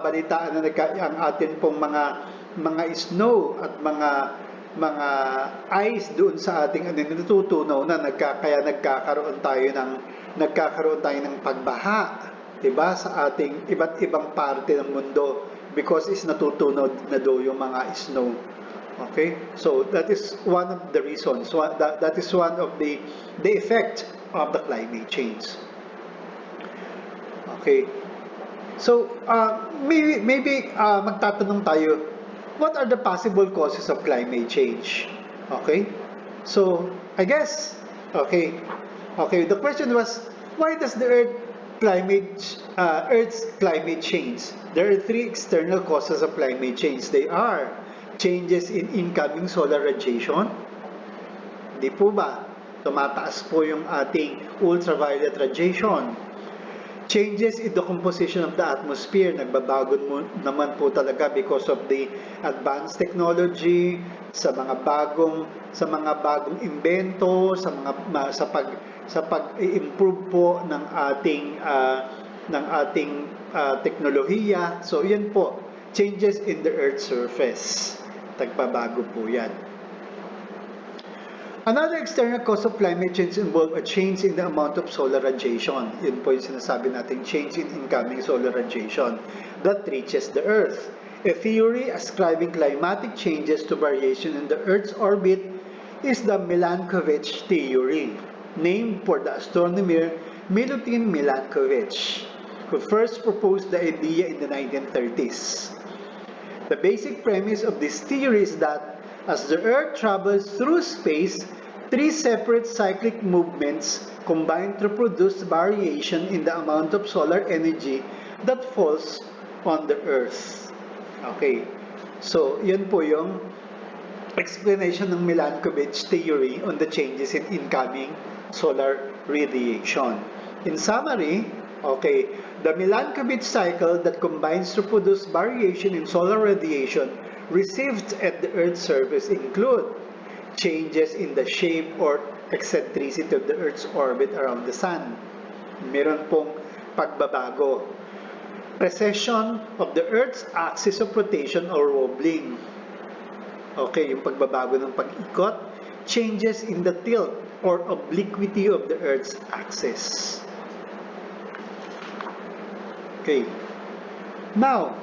balitaan na ang atin pong mga snow at mga ice doon sa ating natutunaw na kaya nagkakaroon tayo ng pagbaha, 'di ba, sa ating iba't ibang parte ng mundo because is natutunaw na daw yung mga snow. Okay? So that is one of the reasons. That is one of the effect of the climate change. Okay. So, maybe magtatanong tayo, what are the possible causes of climate change? Okay? So, I guess, okay, the question was, why does the Earth's climate change? There are three external causes of climate change. They are changes in incoming solar radiation. Di po ba? Tumataas po yung ating ultraviolet radiation. Changes in the composition of the atmosphere, nagbabago naman po talaga because of the advanced technology, sa mga bagong imbento, sa pag-improve po ng ating teknolohiya. So yan po, changes in the Earth's surface. Nagbabago po yan. Another external cause of climate change involves a change in the amount of solar radiation. Yun po yung sinasabi natin, change in incoming solar radiation that reaches the Earth. A theory ascribing climatic changes to variation in the Earth's orbit is the Milankovitch theory, named for the astronomer Milutin Milankovitch, who first proposed the idea in the 1930s. The basic premise of this theory is that as the Earth travels through space, three separate cyclic movements combine to produce variation in the amount of solar energy that falls on the Earth. Okay, so yan po yung explanation ng Milankovitch theory on the changes in incoming solar radiation. In summary, okay, the Milankovitch cycle that combines to produce variation in solar radiation received at the Earth's surface include changes in the shape or eccentricity of the Earth's orbit around the Sun. Meron pong pagbabago. Precession of the Earth's axis of rotation or wobbling. Okay, yung pagbabago ng pag-ikot. Changes in the tilt or obliquity of the Earth's axis. Okay. Now,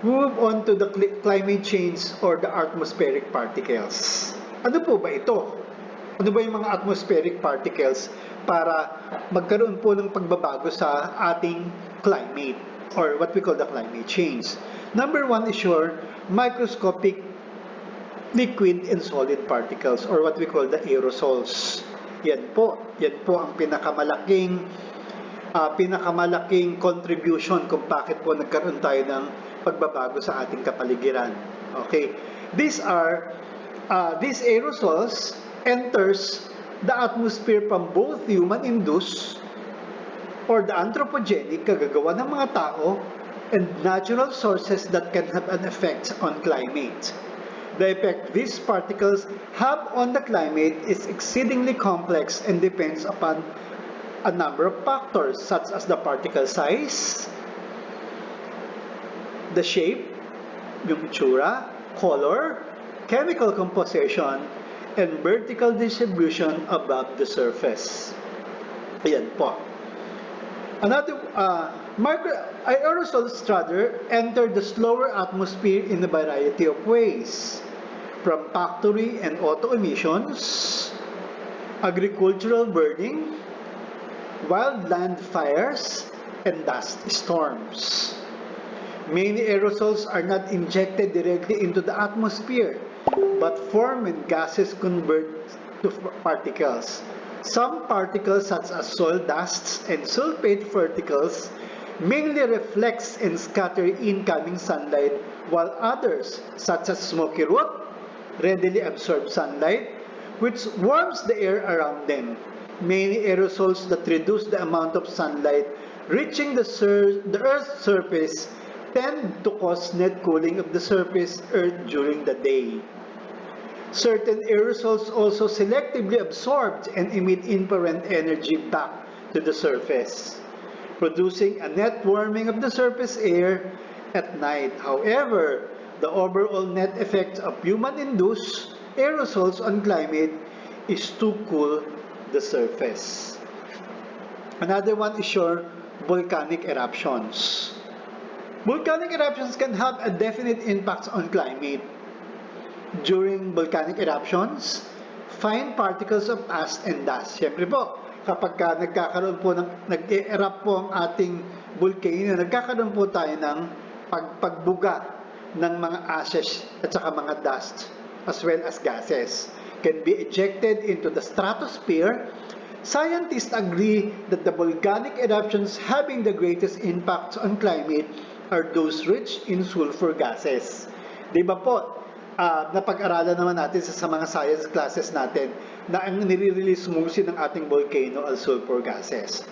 move on to the climate change or the atmospheric particles. Ano po ba ito? Ano ba yung mga atmospheric particles para magkaroon po ng pagbabago sa ating climate or what we call the climate change? Number one is your microscopic liquid and solid particles or what we call the aerosols. Yan po ang pinakamalaking contribution kung bakit po nagkaroon tayo ng pagbabago sa ating kapaligiran. Okay, these aerosols enters the atmosphere from both human-induced or the anthropogenic, kagagawa ng mga tao, and natural sources that can have an effect on climate. The effect these particles have on the climate is exceedingly complex and depends upon a number of factors such as the particle size, the shape, yung itsura, color, chemical composition, and vertical distribution above the surface. Ayan po. Another, aerosols rather enter the slower atmosphere in a variety of ways, from factory and auto emissions, agricultural burning, wildland fires, and dust storms. Many aerosols are not injected directly into the atmosphere, but form when gases convert to particles. Some particles, such as soil dusts and sulfate particles, mainly reflects and scatter incoming sunlight, while others, such as smoky root, readily absorb sunlight, which warms the air around them. Many aerosols that reduce the amount of sunlight reaching the Earth's surface tend to cause net cooling of the surface Earth during the day. Certain aerosols also selectively absorb and emit infrared energy back to the surface, producing a net warming of the surface air at night. However, the overall net effect of human-induced aerosols on climate is to cool the surface. Another one is your volcanic eruptions. Volcanic eruptions can have a definite impact on climate. During volcanic eruptions, fine particles of ash and dust. Siyempre po, kapag nagkakaroon po nag-erupt po ang ating volcano, nagkakaroon po tayo ng pagbuga ng mga ashes at saka mga dust as well as gases can be ejected into the stratosphere. Scientists agree that the volcanic eruptions having the greatest impacts on climate are those rich in sulfur gases. Di ba po, napag-aralan naman natin sa mga science classes natin na ang nire-release mostly ng ating volcano ay sulfur gases.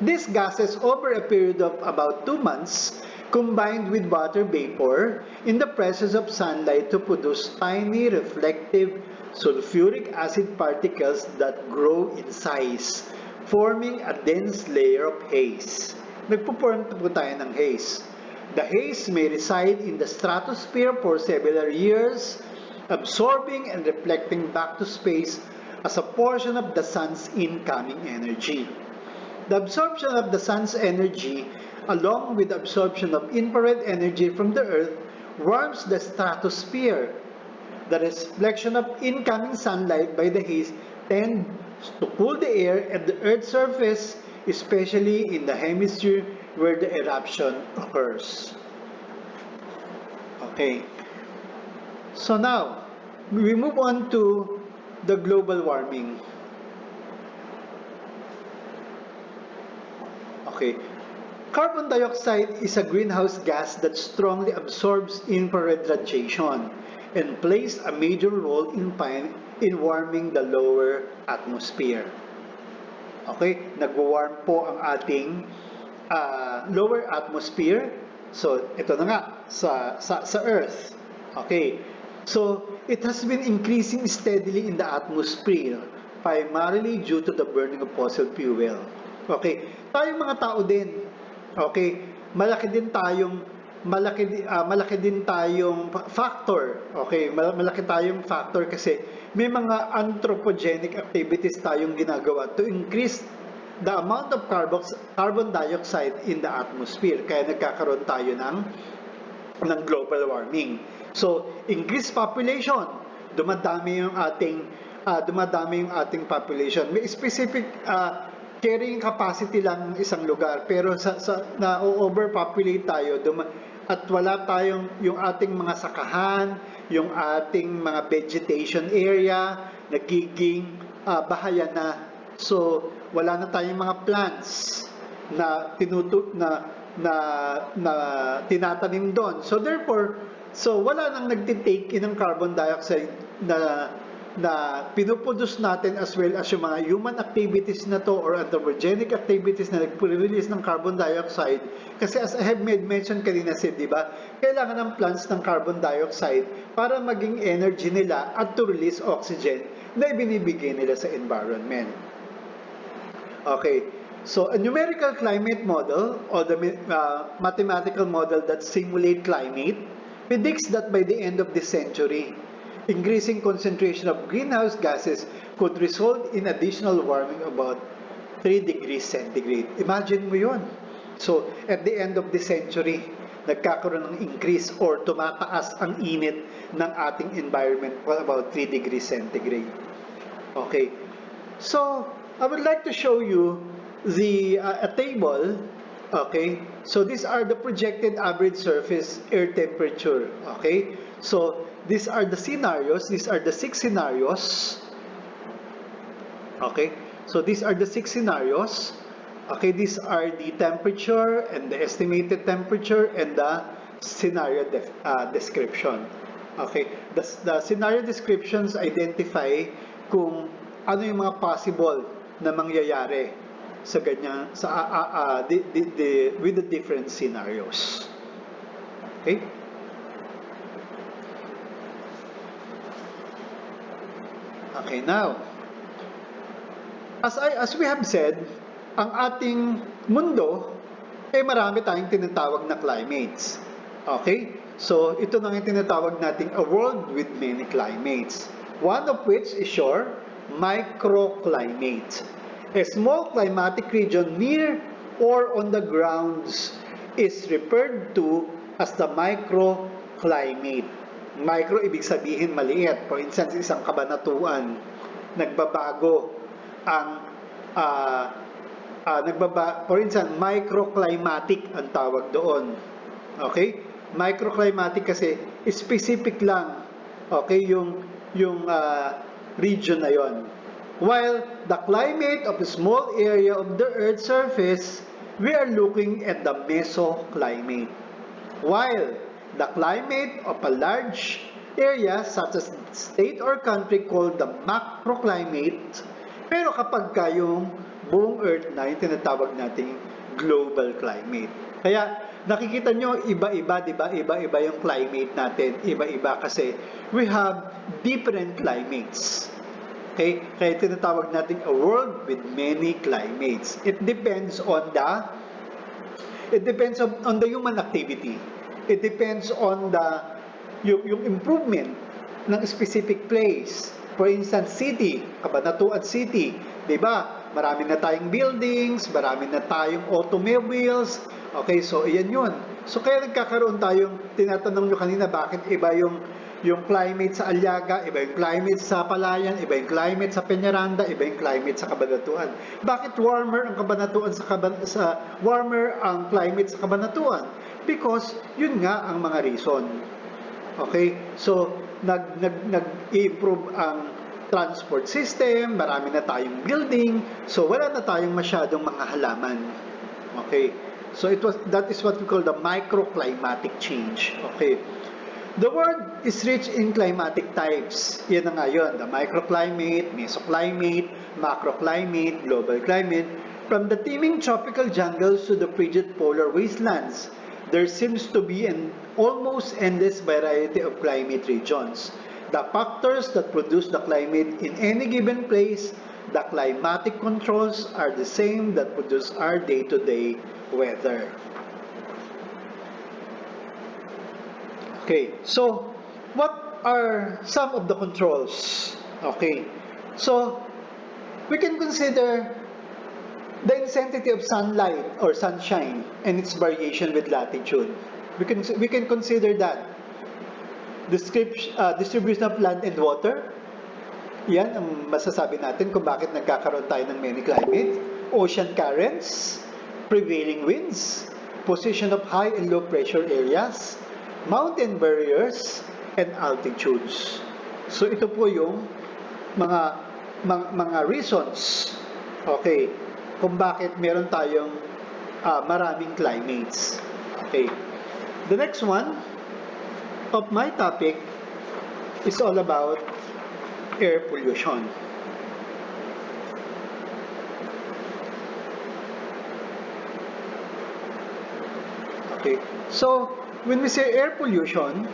These gases over a period of about 2 months combined with water vapor in the presence of sunlight to produce tiny reflective sulfuric acid particles that grow in size, forming a dense layer of haze. Nagpo-form po tayo ng haze. The haze may reside in the stratosphere for several years, absorbing and reflecting back to space as a portion of the sun's incoming energy. The absorption of the sun's energy, along with the absorption of infrared energy from the Earth, warms the stratosphere. The reflection of incoming sunlight by the haze tends to cool the air at the Earth's surface, especially in the hemisphere where the eruption occurs. Okay. So now, we move on to the global warming. Okay. Carbon dioxide is a greenhouse gas that strongly absorbs infrared radiation and plays a major role in warming the lower atmosphere. Okay, nagwa-warm po ang ating lower atmosphere. So, ito na nga, sa Earth. Okay, so it has been increasing steadily in the atmosphere, primarily due to the burning of fossil fuel. Okay, tayong mga tao din, okay, malaki din tayong factor. Okay, malaki tayong factor kasi may mga anthropogenic activities tayong ginagawa to increase the amount of carbon dioxide in the atmosphere. Kaya nagkakaroon tayo ng global warming. So, increased population, dumadami yung ating population. May specific carrying capacity lang ng isang lugar, pero na overpopulate tayo at wala tayong yung ating mga sakahan, yung ating mga vegetation area nagiging bahaya na. So wala na tayong mga plants na tinatanim doon. So therefore, wala nang nagtitake in ng carbon dioxide na pinuproduce natin, as well as yung mga human activities na to or anthropogenic activities na nagre-release ng carbon dioxide. Kasi as I have mentioned kanina, di ba, kailangan ng plants ng carbon dioxide para maging energy nila at to release oxygen na ibinibigay nila sa environment. Okay, so a numerical climate model or the mathematical model that simulate climate predicts that by the end of this century, increasing concentration of greenhouse gases could result in additional warming about 3 degrees centigrade. Imagine mo yun. So, at the end of the century, nagkakaroon ng increase or tumataas ang init ng ating environment for about 3 degrees centigrade. Okay. So, I would like to show you a table. Okay. So, these are the projected average surface air temperature. Okay. So, these are the scenarios. These are the 6 scenarios. Okay. So, these are the 6 scenarios. Okay. These are the temperature and the estimated temperature and the scenario description. Okay. The scenario descriptions identify kung ano yung mga possible na mangyayari sa ganyan with the different scenarios. Okay? Okay, now, as we have said, ang ating mundo ay marami tayong tinatawag na climates. Okay? So, ito na yung tinatawag nating a world with many climates. One of which is your microclimate. A small climatic region near or on the grounds is referred to as the microclimate. Micro, ibig sabihin maliit. For instance, isang kabanatuan, nagbabago ang for instance, microclimatic ang tawag doon. Okay? Microclimatic kasi specific lang, okay, yung region na yon. While the climate of a small area of the Earth's surface, we are looking at the mesoclimate. While the climate of a large area such as state or country called the macroclimate, pero kapag yung buong Earth na yung tinatawag nating global climate. Kaya nakikita nyo, iba-iba, di ba? Iba-iba yung climate natin. Iba-iba kasi we have different climates. Okay? Kaya tinatawag natin a world with many climates. It depends on the human activity. It depends on yung improvement ng specific place. For instance, city, Cabanatuan City, di ba? Marami na tayong buildings, marami na tayong automobiles. Okay, so iyan yun. So kaya nagkakaroon tayong, tinatanong nyo kanina, bakit iba yung climate sa Aliaga, iba yung climate sa Palayan, iba yung climate sa Peñaranda, iba yung climate sa Cabanatuan. Bakit warmer ang Cabanatuan warmer ang climate sa Cabanatuan? Because yun nga ang mga reason. Okay? So nag-improve ang transport system, marami na tayong building, so wala na tayong masyadong mga halaman. Okay? So that is what we call the microclimatic change. Okay? The world is rich in climatic types. Yan na nga yun, the microclimate, mesoclimate, macroclimate, global climate. From the teeming tropical jungles to the frigid polar wastelands, there seems to be an almost endless variety of climate regions. The factors that produce the climate in any given place, the climatic controls are the same that produce our day-to-day weather. Okay, so what are some of the controls? Okay, so we can consider the intensity of sunlight or sunshine and its variation with latitude. We can consider that. Distribution of land and water. Yan ang masasabi natin kung bakit nagkakaroon tayo ng many climate. Ocean currents, prevailing winds, position of high and low pressure areas, mountain barriers, and altitudes. So ito po yung mga reasons, okay, kung bakit meron tayong maraming climates. Okay. The next one of my topic is all about air pollution. Okay. So, when we say air pollution,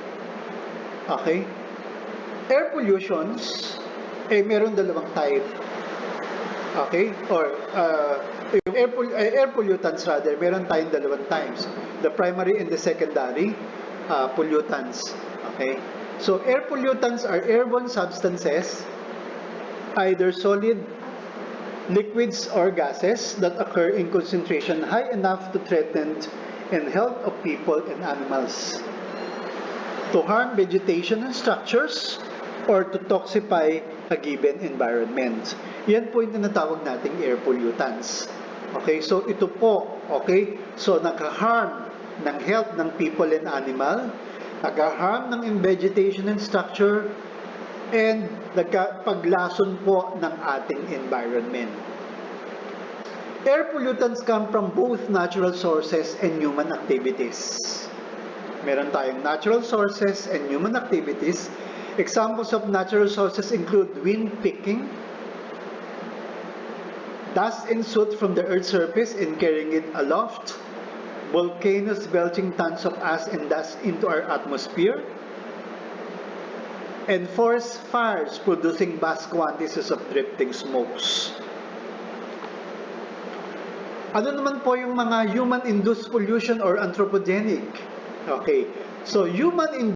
okay, air pollutions, meron dalawang type. Okay? Or, yung air pollutants rather, meron tayong dalawang types. The primary and the secondary pollutants. Okay? So, air pollutants are airborne substances, either solid, liquids, or gases that occur in concentration high enough to threaten the health of people and animals, to harm vegetation and structures, or to toxify a given environment. Yan po yung tinatawag nating air pollutants. Okay, so ito po, okay, so naka-harm ng health ng people and animal, naka-harm ng vegetation and structure, and nagpaglason po ng ating environment. Air pollutants come from both natural sources and human activities. Meron tayong natural sources and human activities. Examples of natural sources include wind picking, dust and soot from the Earth's surface and carrying it aloft, volcanoes belching tons of ash and dust into our atmosphere, and forest fires producing vast quantities of drifting smokes. Ano naman po yung mga human-induced pollution or anthropogenic? Okay. So human